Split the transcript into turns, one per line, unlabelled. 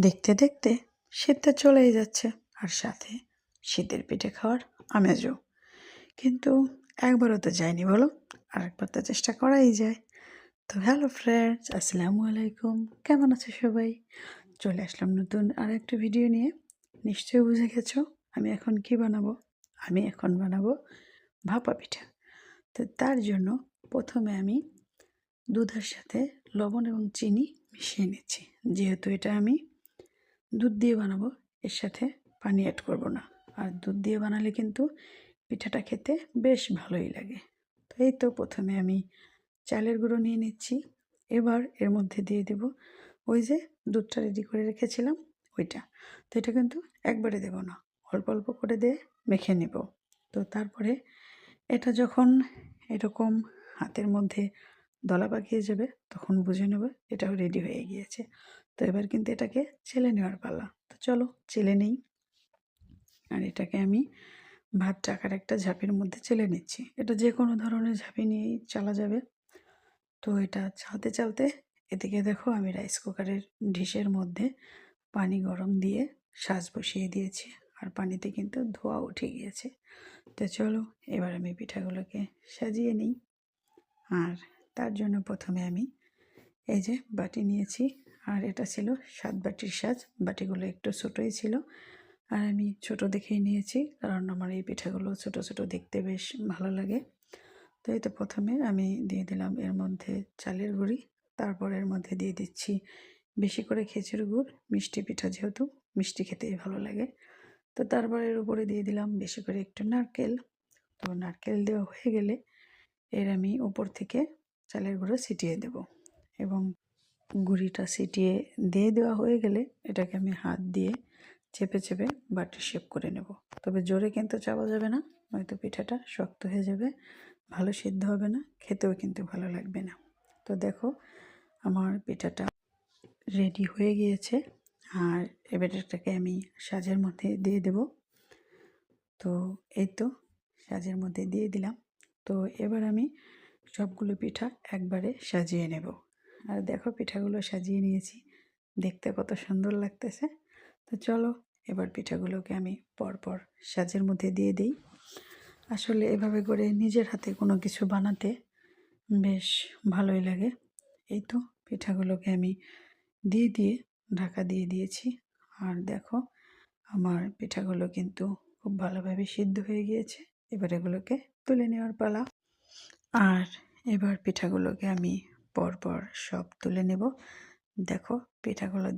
দেখতে দেখতে শীত তো চলেই যাচ্ছে, আর সাথে শীতের পিঠে খাওয়ার আমেজও। কিন্তু একবারও তো যায়নি বলো, আরেকবার তো চেষ্টা করাই যায়। তো হ্যালো ফ্রেন্ডস, আসসালামু আলাইকুম। কেমন আছো সবাই? চলে আসলাম নতুন আর একটা ভিডিও নিয়ে। নিশ্চয়ই বুঝে গেছো আমি এখন কি বানাবো। আমি এখন বানাবো ভাপা পিঠা। তো তার জন্য প্রথমে আমি দুধের সাথে লবণ এবং চিনি মিশিয়ে নিচ্ছি। যেহেতু এটা আমি দুধ দিয়ে বানাবো, এর সাথে পানি অ্যাড করব না। আর দুধ দিয়ে বানালে কিন্তু পিঠাটা খেতে বেশ ভালোই লাগে। তো এই তো প্রথমে আমি চালের গুঁড়ো নিয়ে নিচ্ছি। এবার এর মধ্যে দিয়ে দেব ওই যে দুধটা রেডি করে রেখেছিলাম ওইটা। তো এটা কিন্তু একবারে দেব না, অল্প অল্প করে দিয়ে মেখে নেব। তো তারপরে এটা যখন এরকম হাতের মধ্যে দলা পাকিয়ে যাবে তখন বুঝে নেব এটাও রেডি হয়ে গিয়েছে। তো এবার কিন্তু এটাকে ছেলে নেওয়ার পালা। তো চলো ছেলে নেই। আর এটাকে আমি ভাত টাকার একটা ঝাঁপির মধ্যে চেলে নিচ্ছি। এটা যে কোনো ধরনের ঝাঁপি নিয়েই চালা যাবে। তো এটা চালতে চালতে এদিকে দেখো আমি রাইস কুকারের ডিশের মধ্যে পানি গরম দিয়ে সাজ বসিয়ে দিয়েছি। আর পানিতে কিন্তু ধোঁয়া উঠে গিয়েছে। তো চলো এবার আমি পিঠাগুলোকে সাজিয়ে নিই। আর তার জন্য প্রথমে আমি এই যে বাটি নিয়েছি, আর এটা ছিল 7 বাটির সাজ। বাটিগুলো একটু ছোটোই ছিল, আর আমি ছোট দেখেই নিয়েছি কারণ আমার এই পিঠাগুলো ছোট ছোট দেখতে বেশ ভালো লাগে। তো এই তো প্রথমে আমি দিয়ে দিলাম এর মধ্যে চালের গুঁড়ি। তারপর এর মধ্যে দিয়ে দিচ্ছি বেশি করে খেজুর গুড়, মিষ্টি পিঠা যেহেতু মিষ্টি খেতেই ভালো লাগে। তো তারপর এর উপরে দিয়ে দিলাম বেশি করে একটু নারকেল। তো নারকেল দেওয়া হয়ে গেলে এর আমি উপর থেকে চালের গুঁড়ো ছিটিয়ে দেব, এবং গুঁড়িটা ছিটিয়ে দিয়ে দেওয়া হয়ে গেলে এটাকে আমি হাত দিয়ে চেপে চেপে বাটি শেপ করে নেব। তবে জোরে কিন্তু চাপা যাবে না, নয়তো পিঠাটা শক্ত হয়ে যাবে, ভালো সিদ্ধ হবে না, খেতেও কিন্তু ভালো লাগবে না। তো দেখো আমার পিঠাটা রেডি হয়ে গিয়েছে। আর এবার এটাকে আমি সাজের মধ্যে দিয়ে দেব। তো এই তো সাজের মধ্যে দিয়ে দিলাম। তো এবার আমি সবগুলো পিঠা একবারে সাজিয়ে নেব। আর দেখো পিঠাগুলো সাজিয়ে নিয়েছি, দেখতে কত সুন্দর লাগতেছে। তো চলো এবার পিঠাগুলোকে আমি পরপর সাজের মধ্যে দিয়ে দিই। আসলে এভাবে করে নিজের হাতে কোনো কিছু বানাতে বেশ ভালোই লাগে। এই তো পিঠাগুলোকে আমি দিয়ে ঢাকা দিয়ে দিয়েছি। আর দেখো আমার পিঠাগুলো কিন্তু খুব ভালোভাবে সিদ্ধ হয়ে গিয়েছে। এবার এগুলোকে তুলে নেওয়ার পালা। আর এবার পিঠাগুলোকে আমি পরপর সব তুলে নেব। দেখো পিঠাগুলো